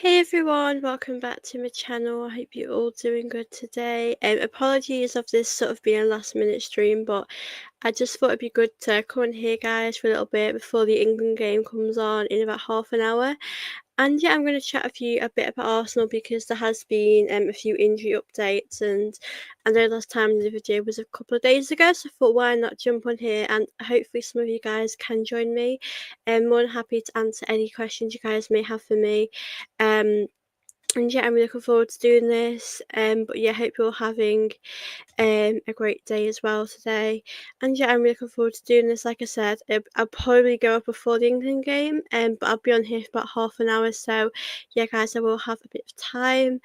Hey everyone, welcome back to my channel. I hope you're all doing good today. Apologies of this sort of being a last minute stream, but I just thought it'd be good to come on here, guys, for a little bit before the England game comes on in about half an hour. And yeah, I'm going to chat with you a bit about Arsenal because there has been a few injury updates, and I know last time the video was a couple of days ago, so I thought why not jump on here and hopefully some of you guys can join me. I'm more than happy to answer any questions you guys may have for me. Um, and yeah, I'm looking forward to doing this. But yeah, I hope you're having a great day as well today. And yeah, I'm really looking forward to doing this. Like I said, I'll probably go up before the England game, but I'll be on here for about half an hour. So yeah, guys, I will have a bit of time.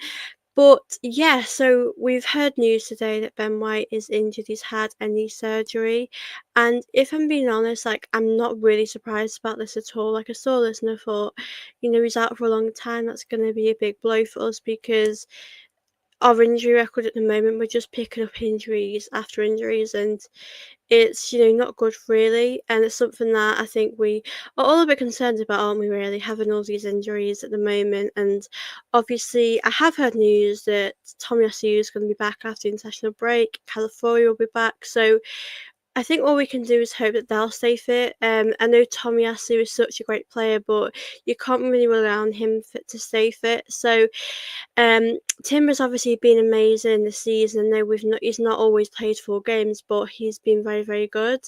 But yeah, so we've heard news today that Ben White is injured. He's had a knee surgery. And if I'm being honest, like, I'm not really surprised about this at all. Like, I saw this and I thought, he's out for a long time. That's going to be a big blow for us because our injury record at the moment, we're just picking up injuries after injuries, and it's not good really, and it's something that I think we are all a bit concerned about, aren't we, really, having all these injuries at the moment. And obviously I have heard news that Tomiyasu is going to be back after the international break, Calafiori will be back, so I think all we can do is hope that they'll stay fit. I know Tomiyasu is such a great player, but you can't really rely on him to stay fit. So Timber's obviously been amazing this season. I know he's not always played full games, but he's been very, very good.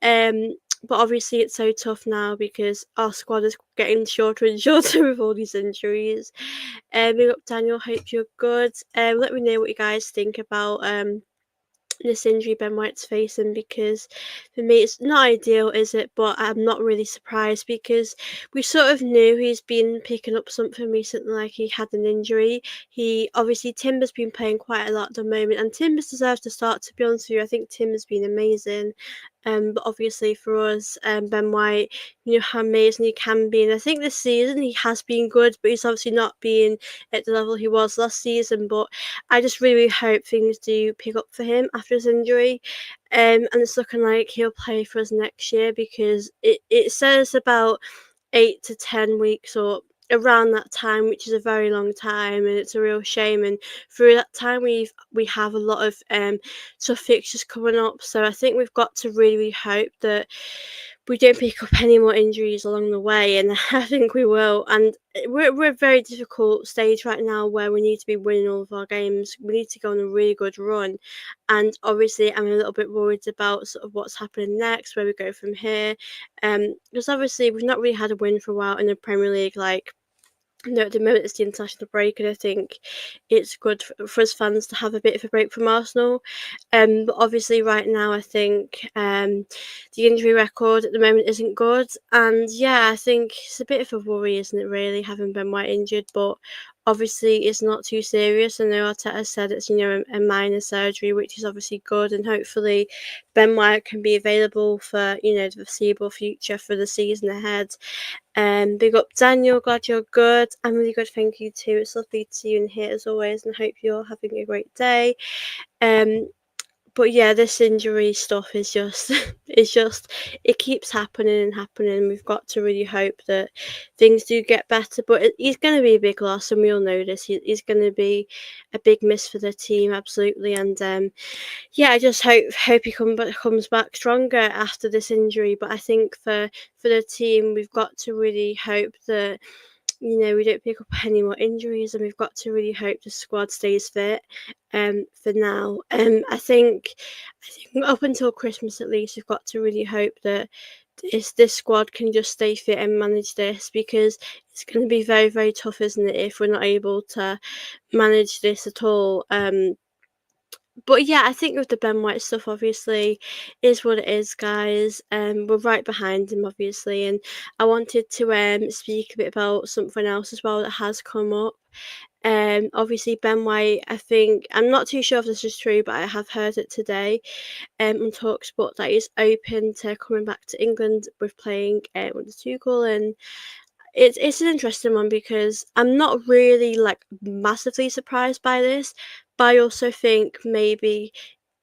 But obviously it's so tough now because our squad is getting shorter and shorter with all these injuries. Big up Daniel, hope you're good. Let me know what you guys think about this injury Ben White's facing, because for me it's not ideal, is it? But I'm not really surprised because we sort of knew he's been picking up something recently, like he had an injury. He obviously Timber's been playing quite a lot at the moment, and Timbers deserves to start. To be honest with you, I think Timber's been amazing. But obviously for us, Ben White, how amazing he can be, and I think this season he has been good, but he's obviously not been at the level he was last season. But I just really, really hope things do pick up for him after his injury. And it's looking like he'll play for us next year because it says about 8 to 10 weeks or around that time, which is a very long time, and it's a real shame. And through that time, we have a lot of tough fixtures coming up. So I think we've got to really, really hope that we don't pick up any more injuries along the way, and I think we will. And we're a very difficult stage right now where we need to be winning all of our games. We need to go on a really good run, and obviously I'm a little bit worried about sort of what's happening next, where we go from here. Because obviously we've not really had a win for a while in the Premier League. Like, at the moment it's the international break, and I think it's good for us fans to have a bit of a break from Arsenal. But obviously right now I think the injury record at the moment isn't good, and yeah, I think it's a bit of a worry, isn't it, really, having Ben White injured. But obviously it's not too serious. I know Arteta said it's a minor surgery, which is obviously good, and hopefully Ben White can be available for the foreseeable future for the season ahead. Big up Daniel, glad you're good. I'm really good, thank you too. It's lovely to see you in here as always, and I hope you're having a great day. Um, but yeah, this injury stuff is just it's just it keeps happening and happening. We've got to really hope that things do get better. But he's going to be a big loss, and we all know this. He's going to be a big miss for the team, absolutely. And yeah, I just hope he comes back stronger after this injury. But I think for the team, we've got to really hope that we don't pick up any more injuries, and we've got to really hope the squad stays fit. For now, I think up until Christmas at least, we've got to really hope that this squad can just stay fit and manage this, because it's going to be very, very tough, isn't it, if we're not able to manage this at all. But yeah, I think with the Ben White stuff, obviously, is what it is, guys. We're right behind him, obviously, and I wanted to speak a bit about something else as well that has come up. Obviously Ben White, I think, I'm not too sure if this is true, but I have heard it today on Talksport that he's open to coming back to England with playing with the Tuchel. And it's an interesting one because I'm not really like massively surprised by this, but I also think maybe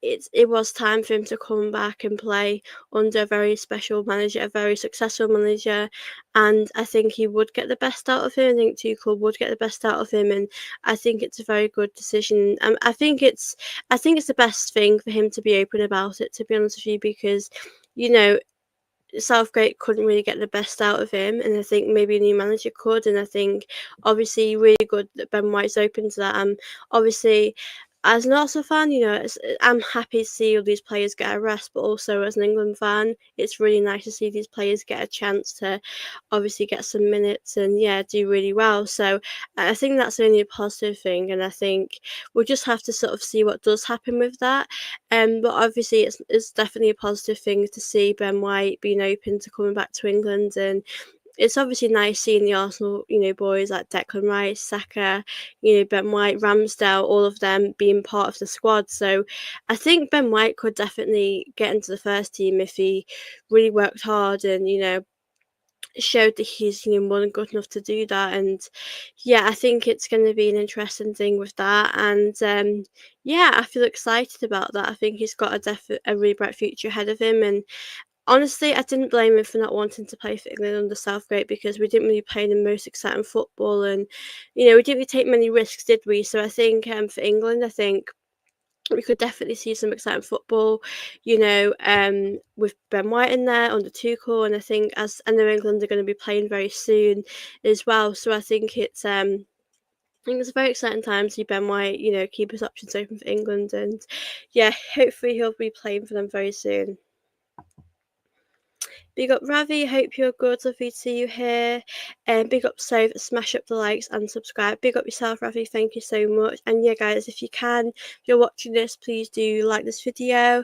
it was time for him to come back and play under a very special manager, a very successful manager, and I think he would get the best out of him. I think Tuchel would get the best out of him, and I think it's a very good decision. I think it's the best thing for him to be open about it. To be honest with you, because you know Southgate couldn't really get the best out of him, and I think maybe a new manager could. And I think obviously really good that Ben White's open to that. Obviously, as an Arsenal fan, I'm happy to see all these players get a rest, but also as an England fan, it's really nice to see these players get a chance to obviously get some minutes and yeah, do really well. So I think that's only a positive thing, and I think we'll just have to sort of see what does happen with that. But obviously, it's definitely a positive thing to see Ben White being open to coming back to England, and it's obviously nice seeing the Arsenal, boys like Declan Rice, Saka, Ben White, Ramsdale, all of them being part of the squad. So I think Ben White could definitely get into the first team if he really worked hard and showed that he's more than good enough to do that. And yeah, I think it's going to be an interesting thing with that. And yeah, I feel excited about that. I think he's got a really bright future ahead of him. And honestly, I didn't blame him for not wanting to play for England under Southgate, because we didn't really play the most exciting football, and we didn't really take many risks, did we? So I think for England, I think we could definitely see some exciting football, with Ben White in there under Tuchel, and I think as I know England are going to be playing very soon as well. So I think it's a very exciting time to see Ben White, keep his options open for England, and yeah, hopefully he'll be playing for them very soon. Big up Ravi, hope you're good, lovely to see you here. And big up Sove, smash up the likes and subscribe. Big up yourself, Ravi, thank you so much. And yeah, guys, if you can, if you're watching this, please do like this video.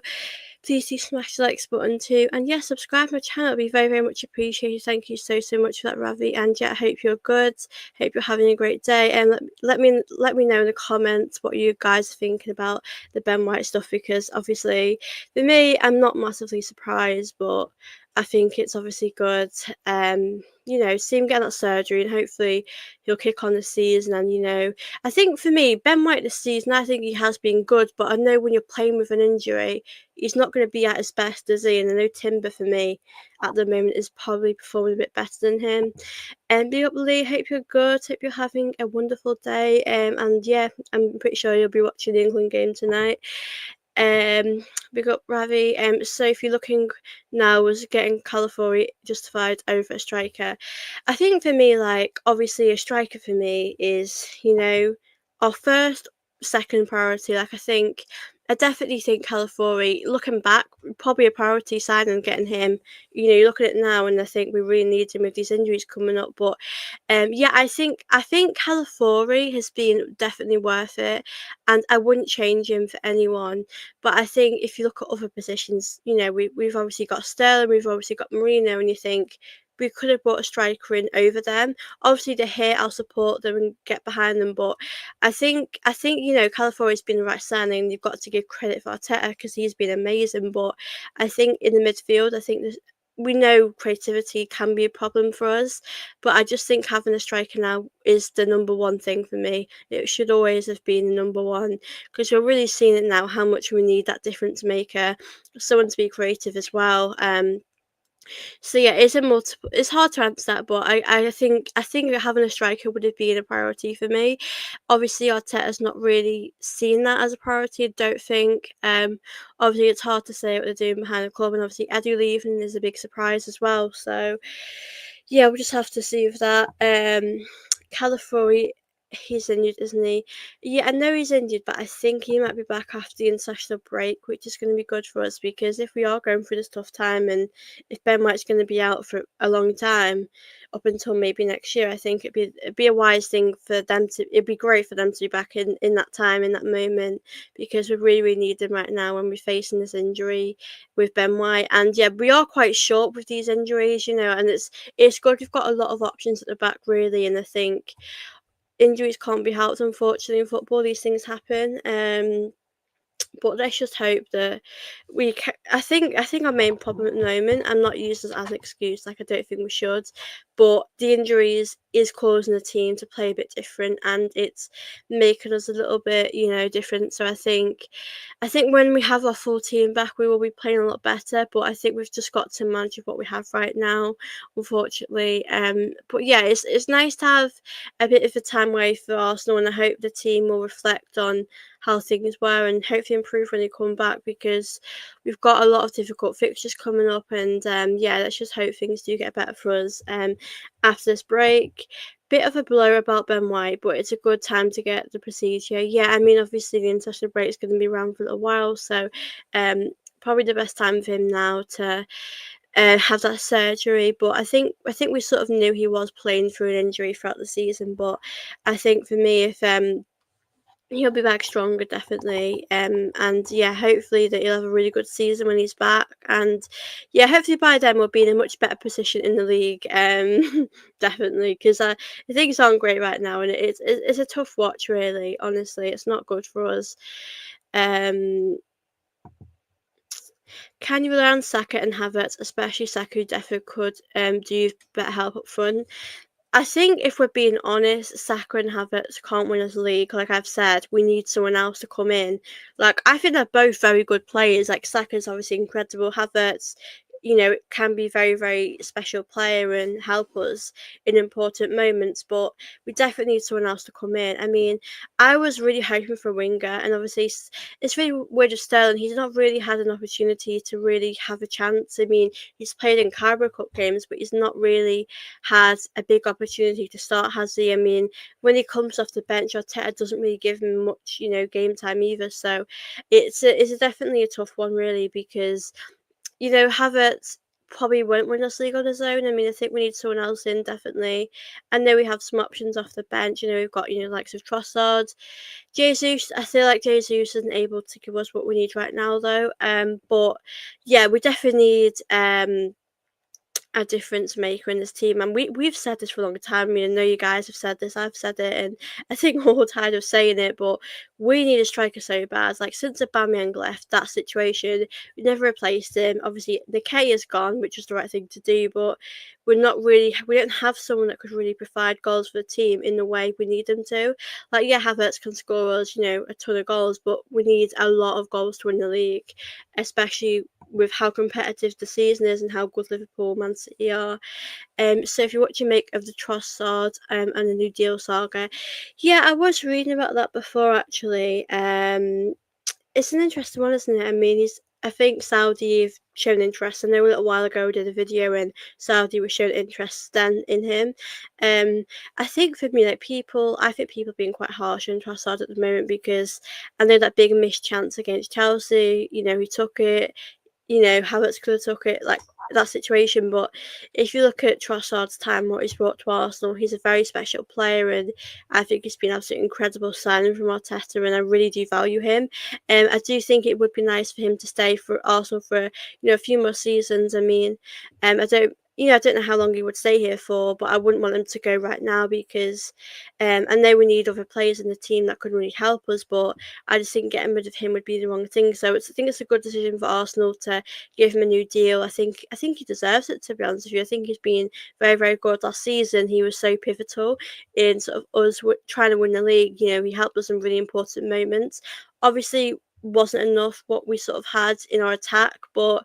Please do smash the likes button too. And yeah, subscribe to my channel, it'll be very, very much appreciated. Thank you so, so much for that, Ravi. And yeah, I hope you're good. Hope you're having a great day. And let me know in the comments what you guys are thinking about the Ben White stuff, because obviously for me, I'm not massively surprised, but I think it's obviously good. See him get that surgery, and hopefully he'll kick on the season. And I think for me, Ben White this season, I think he has been good, but I know when you're playing with an injury, he's not going to be at his best, is he? And I know Timber for me at the moment is probably performing a bit better than him. And big up Lee, hope you're good, hope you're having a wonderful day. And yeah, I'm pretty sure you'll be watching the England game tonight. Big up Ravi. So if you're looking now, was getting Calafiori justified over a striker? I think for me, like obviously a striker for me is our first, second priority. Like I definitely think Calafiori, looking back, probably a priority signing getting him. You look at it now, and I think we really need him with these injuries coming up. But yeah, I think Calafiori has been definitely worth it, and I wouldn't change him for anyone. But I think if you look at other positions, we've obviously got Sterling, we've obviously got Marino, and you think we could have brought a striker in over them. Obviously, they're here. I'll support them and get behind them. But I think Calafiori's been the right signing. You've got to give credit for Arteta because he's been amazing. But I think in the midfield, I think we know creativity can be a problem for us, but I just think having a striker now is the number one thing for me. It should always have been the number one, because we're really seeing it now how much we need that difference maker, someone to be creative as well. So yeah, it's hard to answer that, but I think having a striker would have been a priority for me. Obviously, Arteta's not really seen that as a priority, I don't think. Obviously, it's hard to say what they're doing behind the club, and obviously Edu leaving is a big surprise as well. So yeah, we'll just have to see with that. Calafiori, he's injured, isn't he? Yeah, I know he's injured, but I think he might be back after the international break, which is going to be good for us, because if we are going through this tough time, and if Ben White's going to be out for a long time, up until maybe next year, I think it'd be a wise thing for them to. It'd be great for them to be back in that time, in that moment, because we really, really need them right now when we're facing this injury with Ben White. And yeah, we are quite short with these injuries, and it's good we've got a lot of options at the back, really. And I think injuries can't be helped, unfortunately, in football. These things happen. But let's just hope that I think our main problem at the moment, I'm not using this as an excuse, like I don't think we should, but the injuries is causing the team to play a bit different, and it's making us a little bit, different. So I think when we have our full team back, we will be playing a lot better. But I think we've just got to manage with what we have right now, unfortunately. But yeah, it's nice to have a bit of a time away for Arsenal, and I hope the team will reflect on how things were and hopefully improve when they come back, because we've got a lot of difficult fixtures coming up. And yeah, let's just hope things do get better for us after this break. Bit of a blur about Ben White, but it's a good time to get the procedure. Yeah, I mean, obviously the international break is going to be around for a little while, so probably the best time for him now to have that surgery. But I think we sort of knew he was playing through an injury throughout the season. But I think for me, if he'll be back stronger, definitely. And yeah, hopefully that he'll have a really good season when he's back. And yeah, hopefully by then we'll be in a much better position in the league. Definitely, because I think it's on great right now, and it's a tough watch, really. Honestly, it's not good for us. Um, can you rely on Saka and Havertz, especially Saka, who definitely could do better help up front? I think if we're being honest, Saka and Havertz can't win us the league. Like I've said, we need someone else to come in. Like I think they're both very good players. Like Saka's obviously incredible. Havertz, can be very, very special player and help us in important moments. But we definitely need someone else to come in. I mean, I was really hoping for a winger, and obviously it's really weird with Sterling. He's not really had an opportunity to really have a chance. I mean, he's played in Carabao Cup games, but he's not really had a big opportunity to start, has he? I mean, when he comes off the bench, Arteta doesn't really give him much, game time either. So it's definitely a tough one, really, because Havertz probably won't win us league on his own. I mean, I think we need someone else in, definitely. I know we have some options off the bench. We've got likes of Trossard, Jesus. I feel like Jesus isn't able to give us what we need right now, though. But yeah, we definitely need a difference maker in this team. And we've said this for a long time. I mean, I know you guys have said this, I've said it, and I think we're all tired of saying it, but we need a striker so bad. Like since Aubameyang left that situation, we never replaced him. Obviously Nketiah is gone, which was the right thing to do, but we don't have someone that could really provide goals for the team in the way we need them to. Like yeah, Havertz can score us, a ton of goals, but we need a lot of goals to win the league, especially with how competitive the season is and how good Liverpool, Man City are. So if you're watching make of the Trossard and the New Deal saga, yeah, I was reading about that before actually. It's an interesting one, isn't it? I mean, I think Saudi have shown interest. I know a little while ago we did a video and Saudi was showing interest then in him. Um, I think for me, I think people are being quite harsh on Trossard at the moment, because I know that big missed chance against Chelsea. He took it. Havertz could have took it, like that situation. But if you look at Trossard's time, what he's brought to Arsenal, he's a very special player, and I think he's been absolutely incredible signing from Arteta, and I really do value him. I do think it would be nice for him to stay for Arsenal for a few more seasons. I mean, I don't know how long he would stay here for, but I wouldn't want him to go right now, because I know we need other players in the team that could really help us, but I just think getting rid of him would be the wrong thing. So I think it's a good decision for Arsenal to give him a new deal. I think he deserves it, to be honest with you. I think he's been very, very good last season. He was so pivotal in sort of us trying to win the league. He helped us in really important moments. Obviously, wasn't enough what we sort of had in our attack, but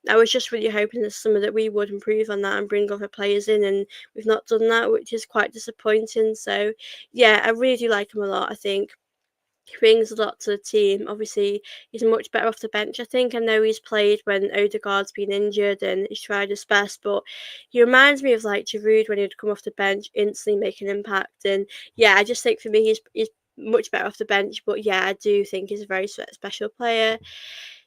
I was just really hoping this summer that we would improve on that and bring other players in, and we've not done that, which is quite disappointing. So yeah, I really do like him a lot. I think he brings a lot to the team. Obviously, he's much better off the bench, I think. I know he's played when Odegaard's been injured and he's tried his best, but he reminds me of like Giroud when he'd come off the bench, instantly make an impact. And yeah, I just think for me, he's much better off the bench. But yeah, I do think he's a very special player.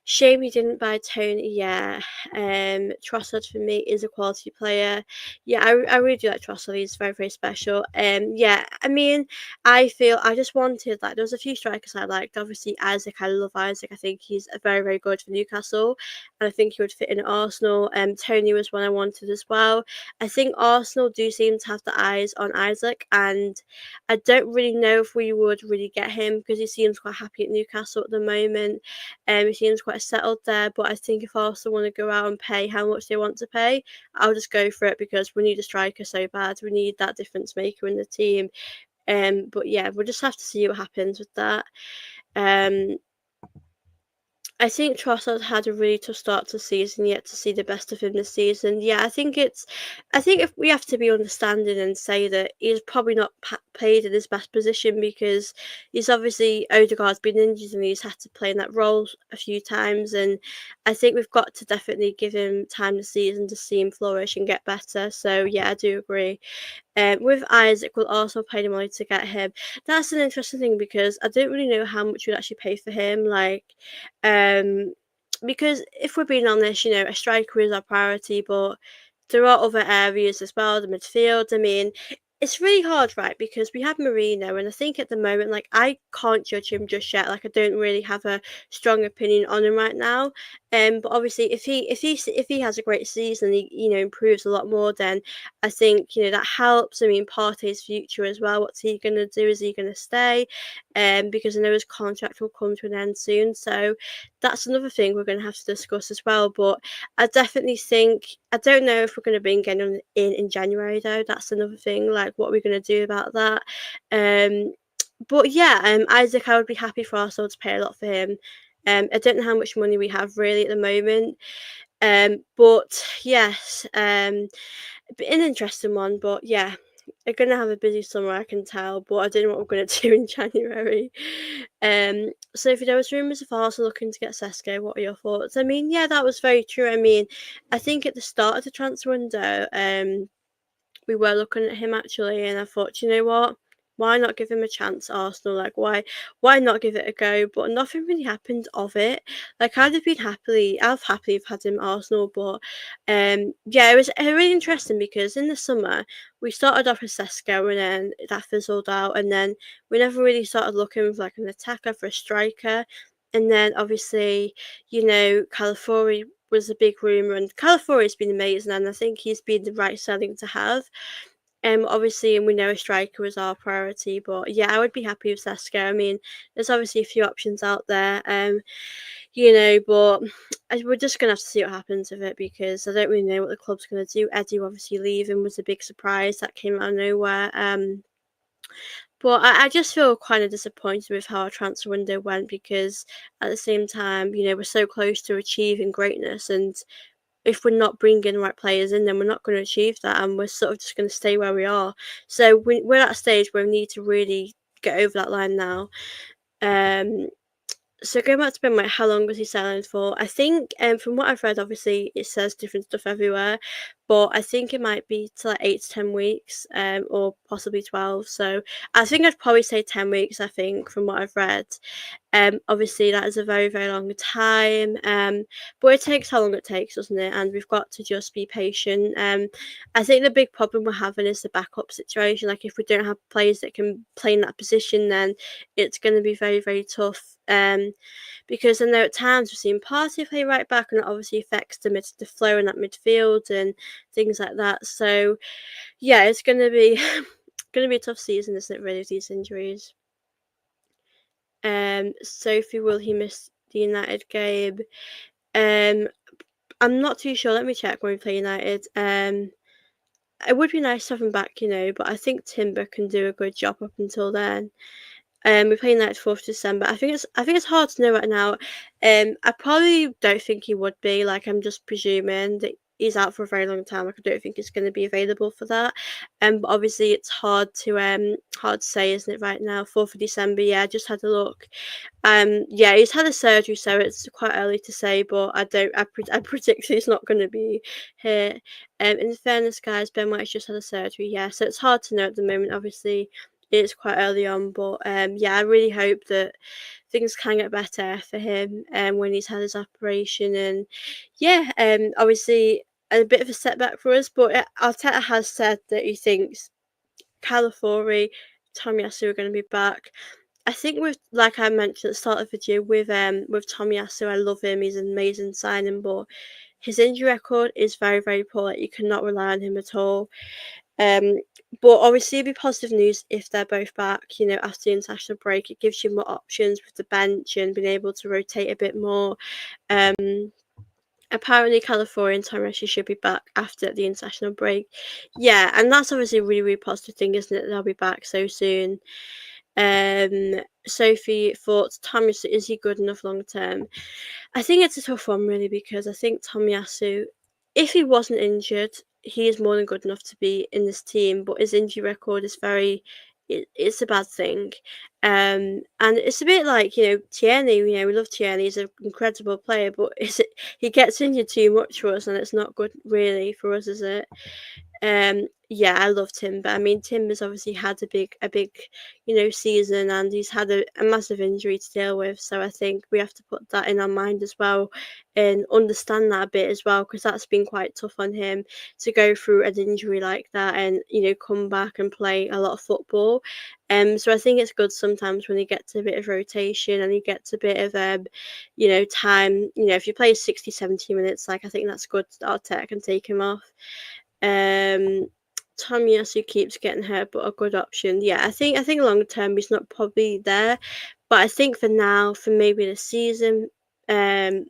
Shame he didn't buy Tony. Yeah, Trossard for me is a quality player. Yeah, I really do like Trossard. He's very very special. Yeah, I mean, I feel I just wanted like there was a few strikers I liked. Obviously, Isaac. I love Isaac. I think he's a very very good for Newcastle, and I think he would fit in at Arsenal. Tony was one I wanted as well. I think Arsenal do seem to have the eyes on Isaac, and I don't really know if we would really get him because he seems quite happy at Newcastle at the moment. He seems quite settled there, but I think if Arsenal want to go out and pay how much they want to pay, I'll just go for it because we need a striker so bad. We need that difference maker in the team. But yeah, we'll just have to see what happens with that. Um, I think Trossard had a really tough start to the season, yet to see the best of him this season. Yeah, I think if we have to be understanding and say that he's probably not played in his best position because he's obviously Odegaard's been injured and he's had to play in that role a few times, and I think we've got to definitely give him time this season to see him flourish and get better. So yeah, I do agree. With Isaac, we'll also pay the money to get him. That's an interesting thing because I don't really know how much we'd actually pay for him. Um, because if we're being honest, a striker is our priority, but there are other areas as well, the midfield. I mean, it's really hard, right? Because we have Marino, and I think at the moment, like I can't judge him just yet. Like I don't really have a strong opinion on him right now. But obviously, if he has a great season, he improves a lot more. Then I think that helps. I mean, Partey's future as well. What's he gonna do? Is he gonna stay? Because I know his contract will come to an end soon. So that's another thing we're gonna have to discuss as well. But I definitely think I don't know if we're gonna bring anyone in January though. That's another thing. Like, what are we gonna do about that? Um, but yeah, Isaac, I would be happy for Arsenal to pay a lot for him. I don't know how much money we have really at the moment. But yes, an interesting one. But yeah, we're gonna have a busy summer, I can tell. But I don't know what we're gonna do in January. Sophie, there was rumours of Arsenal looking to get Sesko. What are your thoughts? I mean, yeah, that was very true. I mean, I think at the start of the transfer window, we were looking at him actually, and I thought, you know what? Why not give him a chance, Arsenal? Like, why not give it a go? But nothing really happened of it. Like, I've happily have had him at Arsenal, but yeah, it was really interesting because in the summer we started off with Sesko, and then that fizzled out, and then we never really started looking for like an attacker for a striker, and then obviously, Calafiori was a big rumour, and Calafiori's been amazing, and I think he's been the right selling to have. Obviously, and we know a striker was our priority, but yeah, I would be happy with Sesko. I mean, there's obviously a few options out there, but we're just gonna have to see what happens with it because I don't really know what the club's gonna do. Eddie obviously leaving was a big surprise that came out of nowhere. But I just feel kind of disappointed with how our transfer window went because at the same time, we're so close to achieving greatness, and if we're not bringing the right players in, then we're not going to achieve that, and we're sort of just going to stay where we are. So we're at a stage where we need to really get over that line now. Um, so going back to Ben White, how long was he selling for? I think, from what I've read, obviously it says different stuff everywhere, but I think it might be to like 8 to 10 weeks, or possibly 12. So I think I'd probably say 10 weeks. I think from what I've read, obviously that is a very very long time. But it takes how long it takes, doesn't it? And we've got to just be patient. I think the big problem we're having is the backup situation. Like if we don't have players that can play in that position, then it's going to be very very tough. Because I know at times we've seen Partey play right back, and it obviously affects the flow in that midfield and things like that. So yeah, it's going to be going to be a tough season, isn't it? Really, with these injuries. Sophie, will he miss the United game? Um, I'm not too sure. Let me check when we play United. It would be nice to have him back, but I think Timber can do a good job up until then. We're playing that 4th December. I think it's hard to know right now. I probably don't think he would be. Like I'm just presuming that he's out for a very long time. Like I don't think he's going to be available for that. But obviously it's hard to say, isn't it? Right now, 4th of December. Yeah, I just had a look. Yeah, he's had a surgery, so it's quite early to say. But I don't. I predict he's not going to be here. In fairness, guys, Ben White's just had a surgery. Yeah, so it's hard to know at the moment. Obviously, it's quite early on, but yeah, I really hope that things can get better for him when he's had his operation. And yeah, obviously a bit of a setback for us, but Arteta has said that he thinks Calafiori, Tomiyasu are going to be back. I think with, like I mentioned at the start of the video, with Tomiyasu, I love him. He's an amazing signing, but his injury record is very, very poor. Like, you cannot rely on him at all. Um, but obviously, it'd be positive news if they're both back. You know, after the international break, it gives you more options with the bench and being able to rotate a bit more. Um, Apparently, California and Tomiyasu should be back after the international break. Yeah, and that's obviously a really, really positive thing, isn't it? They'll be back so soon. Sophie thoughts Tomiyasu, is he good enough long term? I think it's a tough one really, because I think Tomiyasu, if he wasn't injured, he is more than good enough to be in this team, but his injury record is it's a bad thing. And it's a bit like, you know, Tierney, you know, we love Tierney, he's an incredible player, but he gets injured too much for us, and it's not good really for us, is it? Yeah, I love Timber. I mean, Timber's obviously had a big, you know, season, and he's had a massive injury to deal with. So I think we have to put that in our mind as well, and understand that a bit as well, because that's been quite tough on him to go through an injury like that, and you know, come back and play a lot of football. So I think it's good sometimes when he gets a bit of rotation and he gets a bit of you know, time. You know, if you play 60, 70 minutes, like I think that's good. Arteta can take him off. Um, Tomiyasu keeps getting hurt, but a good option. Yeah, I think long term he's not probably there, but I think for now, for maybe the season, I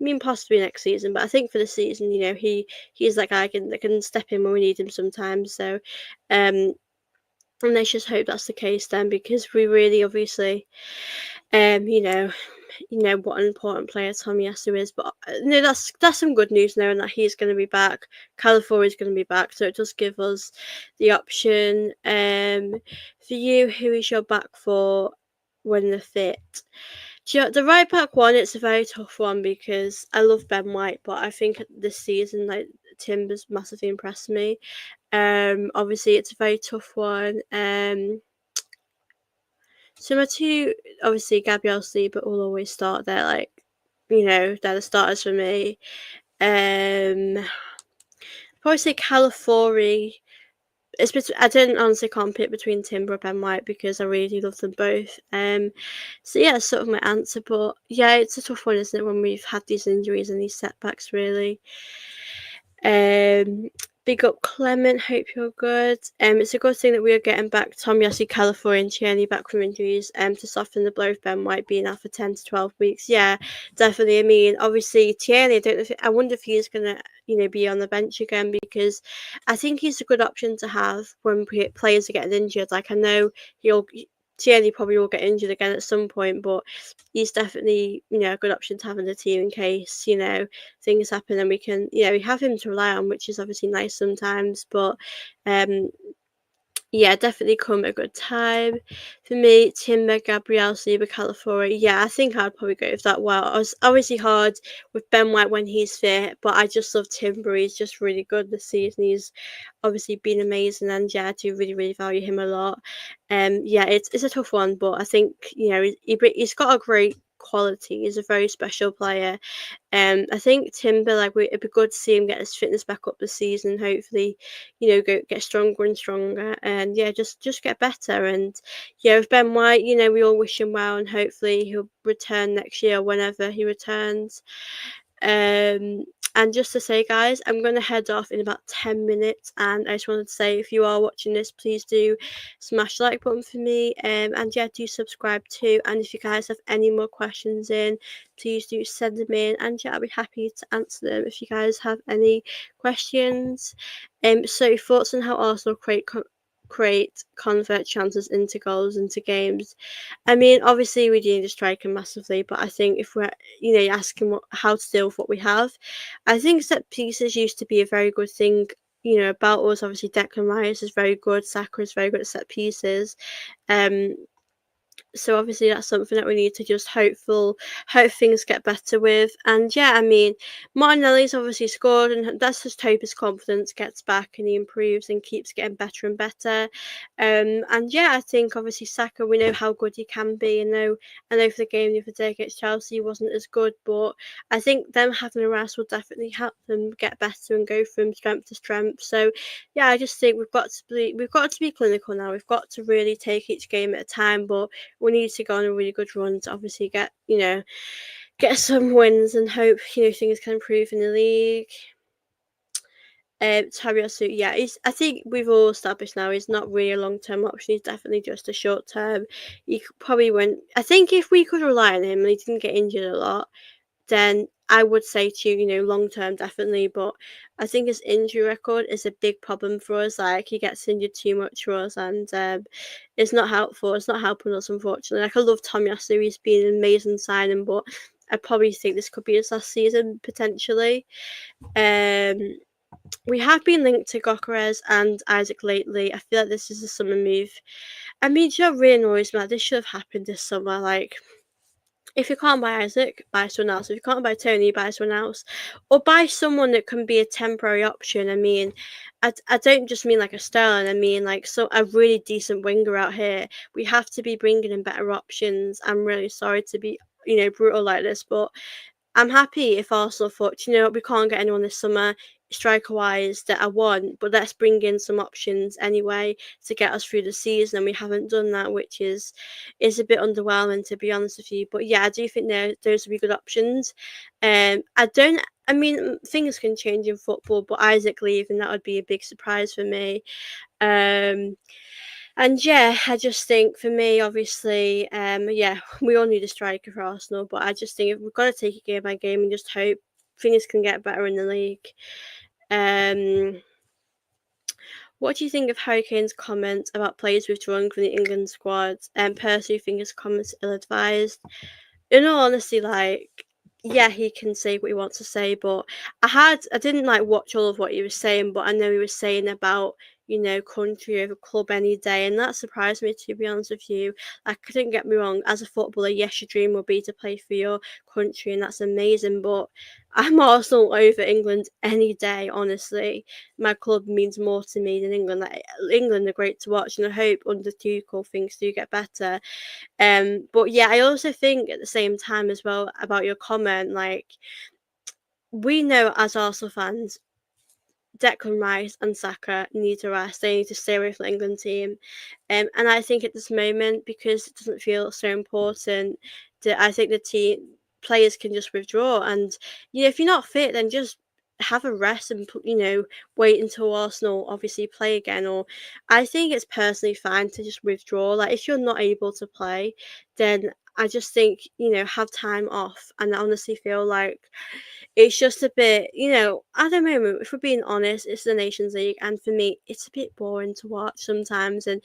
mean possibly next season, but I think for the season, you know, he's that guy that can step in when we need him sometimes. So, um, and let's just hope that's the case then, because we really obviously, you know, what an important player Tomiyasu is. But no, that's some good news knowing that he's going to be back. California is going to be back, so it does give us the option. For you, who is your back for when they're fit? Do you know, the right back one, it's a very tough one because I love Ben White, but I think this season, like, Timber's massively impressed me. Obviously it's a very tough one. So my two, obviously Gabriel Saliba will always start there, like, you know, they're the starters for me. Probably say Calafiori. I don't honestly can't pick between Timber and Ben White because I really love them both. So yeah, that's sort of my answer. But yeah, it's a tough one, isn't it, when we've had these injuries and these setbacks, really. Um, Big up Clement, hope you're good. It's a good thing that we are getting back Tomiyasu, California, and Tierney back from injuries to soften the blow of Ben White being out for 10 to 12 weeks. Yeah, definitely. I mean, obviously, Tierney, I wonder if he's going to, you know, be on the bench again, because I think he's a good option to have when players are getting injured. Like, I know Tierney probably will get injured again at some point, but he's definitely, you know, a good option to have in the team in case, you know, things happen, and we can, you know, we have him to rely on, which is obviously nice sometimes. But um yeah, definitely come at a good time. For me, Timber, Gabriel, Saliba, Calafiori. Yeah, I think I'd probably go with that. Well, I was obviously hard with Ben White when he's fit, but I just love Timber. He's just really good this season. He's obviously been amazing, and yeah, I do really, really value him a lot. Yeah, it's a tough one, but I think, you know, he's got a great quality. He's a very special player. I think Timber, like, it'd be good to see him get his fitness back up this season. Hopefully, you know, get stronger and stronger, and yeah, just get better. And yeah, with Ben White, you know, we all wish him well, and hopefully he'll return next year whenever he returns. Um, and just to say, guys, I'm going to head off in about 10 minutes. And I just wanted to say, if you are watching this, please do smash the like button for me. And yeah, do subscribe too. And if you guys have any more questions in, please do send them in. And yeah, I'll be happy to answer them if you guys have any questions. So, thoughts on how Arsenal convert chances into goals, into games. I mean, obviously we do need a striker massively, but I think if we're, you know, asking how to deal with what we have, I think set pieces used to be a very good thing, you know, about us. Obviously Declan Rice is very good, Saka is very good at set pieces. Um, So obviously that's something that we need to just hope things get better with. And yeah, I mean, Martinelli's obviously scored, and that's just hope his confidence gets back and he improves and keeps getting better and better. And yeah, I think obviously Saka, we know how good he can be. I know for the game the other day against Chelsea he wasn't as good, but I think them having a rest will definitely help them get better and go from strength to strength. So yeah, I just think we've got to be clinical now. We've got to really take each game at a time, but we need to go on a really good run to obviously get some wins and hope things can improve in the league. Toriyasu, yeah, I think we've all established now he's not really a long term option. He's definitely just a short term. Probably won't. I think if we could rely on him and he didn't get injured a lot, then I would say to you, long term definitely. But I think his injury record is a big problem for us. Like he gets injured too much for us, and it's not helpful. It's not helping us, unfortunately. Like I love Tomiyasu, he's been an amazing signing, but I probably think this could be his last season potentially. Um, we have been linked to Gokares and Isaac lately. I feel like this is a summer move. I mean, you know what really annoys me? Like, this should have happened this summer. Like, if you can't buy Isaac, buy someone else. If you can't buy Tony, buy someone else. Or buy someone that can be a temporary option. I mean, I don't just mean like a Sterling. I mean like a really decent winger out here. We have to be bringing in better options. I'm really sorry to be, brutal like this, but I'm happy if Arsenal thought, we can't get anyone this summer striker wise that I want, but let's bring in some options anyway to get us through the season. And we haven't done that, which is a bit underwhelming to be honest with you. But yeah, I do think those would be good options. I don't. I mean, things can change in football, but Isaac leaving that would be a big surprise for me. Um, and yeah, I just think for me, obviously, yeah, we all need a striker for Arsenal, but I just think we've got to take it game by game and just hope things can get better in the league. Um, what do you think of Harry Kane's comments about players withdrawing from the England squad? And personally, think his comments ill-advised. In all honesty, like, yeah, he can say what he wants to say, but I didn't like watch all of what he was saying, but I know he was saying about, country over club any day, and that surprised me to be honest with you. Like, don't get me wrong, as a footballer, yes, your dream will be to play for your country, and that's amazing, but I'm Arsenal over England any day, honestly. My club means more to me than England. Like, England are great to watch, and I hope under Tuchel things do get better. But yeah, I also think at the same time as well about your comment, like we know as Arsenal fans, Declan Rice and Saka need to rest. They need to stay away from the England team. And I think at this moment, because it doesn't feel so important, that I think the team players can just withdraw. And if you're not fit, then just have a rest and wait until Arsenal obviously play again. Or I think it's personally fine to just withdraw. Like if you're not able to play, then I just think have time off. And I honestly feel like it's just a bit, at the moment, if we're being honest, it's the Nations League, and for me, it's a bit boring to watch sometimes. And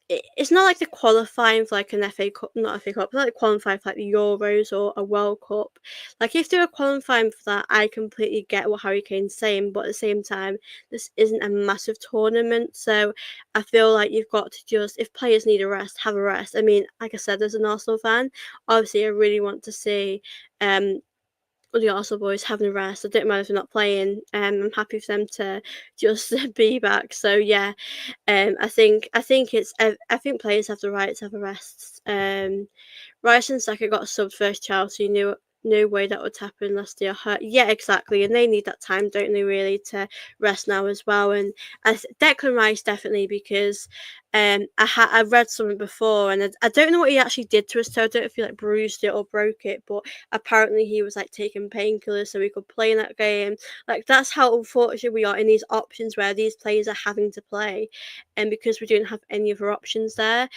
it's not like they're qualifying for like an FA Cup, not FA Cup, but like qualifying for like the Euros or a World Cup. Like if they were qualifying for that, I completely get what Harry Kane's saying, but at the same time, this isn't a massive tournament, so I feel like you've got to just, if players need a rest, have a rest. I mean, like I said, as an Arsenal fan, obviously I really want to see um the Arsenal boys having a rest. I don't mind if they're not playing. I'm happy for them to just be back. So yeah, I think I think players have the right to have a rest. Rice and Saka got subbed first Chelsea. No way that would happen unless they are hurt. Yeah, exactly. And they need that time, don't they, really, to rest now as well. And Declan Rice definitely because I read something before and I don't know what he actually did to his toe. I don't know if he like bruised it or broke it, but apparently he was like taking painkillers so he could play in that game. Like that's how unfortunate we are in these options where these players are having to play, and because we don't have any other options there.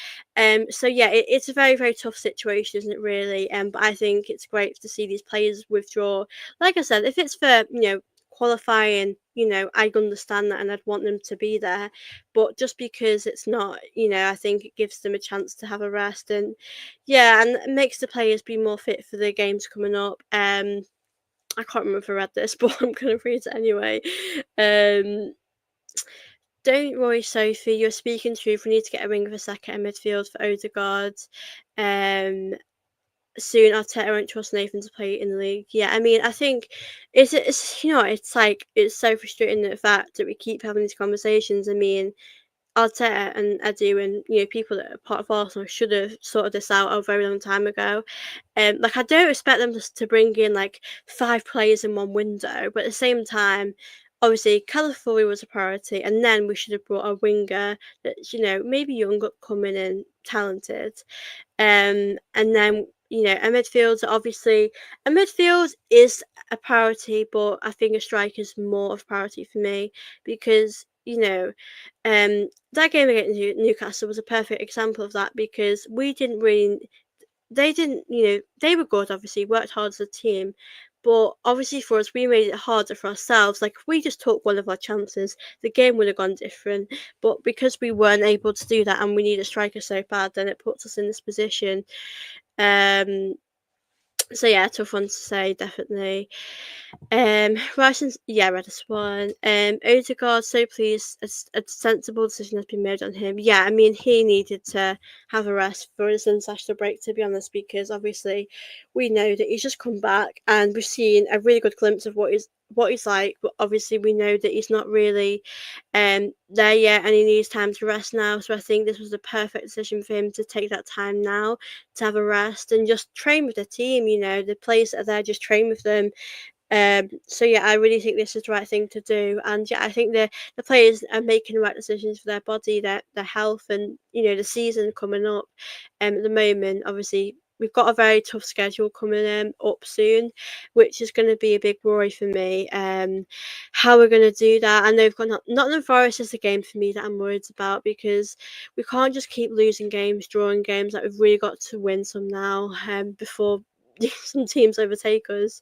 So yeah, it's a very, very tough situation, isn't it, really? But I think it's great to see these players withdraw. Like I said, if it's for, qualifying, I understand that and I'd want them to be there. But just because it's not, I think it gives them a chance to have a rest and yeah, and it makes the players be more fit for the games coming up. I can't remember if I read this, but I'm gonna read it anyway. Um don't worry, Sophie. You're speaking truth. We need to get a ring of a second in midfield for Odegaard. Um, Soon Arteta won't trust Nathan to play in the league. Yeah, I mean, I think it's it's like it's so frustrating the fact that we keep having these conversations. I mean, Arteta and Edu and people that are part of Arsenal should have sorted this out a very long time ago. Like I don't expect them to bring in like 5 players in one window, but at the same time, obviously Calafiori was a priority, and then we should have brought a winger that's maybe young, upcoming, and talented. And then a midfield is a priority, but I think a striker is more of a priority for me because that game against Newcastle was a perfect example of that because we didn't really they didn't, they were good, obviously, worked hard as a team. But obviously, for us, we made it harder for ourselves. Like, if we just took one of our chances, the game would have gone different. But because we weren't able to do that and we need a striker so bad, then it puts us in this position. Um, so yeah, tough one to say, definitely. Rison's read this one. Odegaard, so pleased a sensible decision has been made on him. Yeah, I mean he needed to have a rest for his international break, to be honest, because obviously we know that he's just come back and we've seen a really good glimpse of what he's like, but obviously we know that he's not really there yet and he needs time to rest now. So I think this was the perfect decision for him to take that time now to have a rest and just train with the team, the players that are there, just train with them. So yeah, I really think this is the right thing to do, and yeah, I think the players are making the right decisions for their body, their health, and the season coming up. At the moment, obviously, we've got a very tough schedule coming up soon, which is going to be a big worry for me. How we're going to do that? I know we've got Nottingham Forest is the game for me that I'm worried about because we can't just keep losing games, drawing games. Like we've really got to win some now, before some teams overtake us.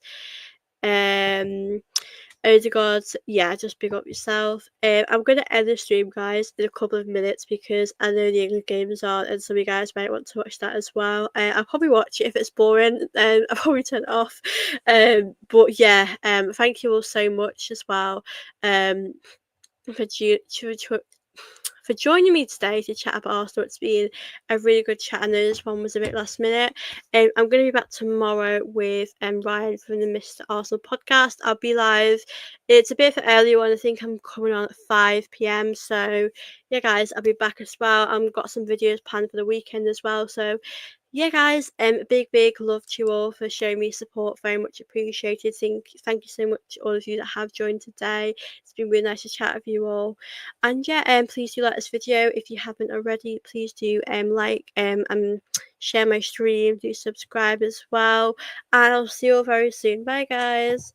Um, Odegaard, yeah, just big up yourself. I'm gonna end the stream, guys, in a couple of minutes because I know the England games are, and some of you guys might want to watch that as well. I'll probably watch it if it's boring. I'll probably turn it off. But yeah, thank you all so much as well. For for joining me today to chat about Arsenal. It's been a really good chat. I know this one was a bit last minute. I'm going to be back tomorrow with Ryan from the Mr. Arsenal podcast. I'll be live. It's a bit of an early one. I think I'm coming on at 5 p.m. So, yeah, guys, I'll be back as well. I've got some videos planned for the weekend as well. So, yeah, guys, big love to you all for showing me support. Very much appreciated. Thank you so much, all of you that have joined today. It's been really nice to chat with you all. And yeah, please do like this video if you haven't already. Please do like and share my stream. Do subscribe as well. And I'll see you all very soon. Bye, guys.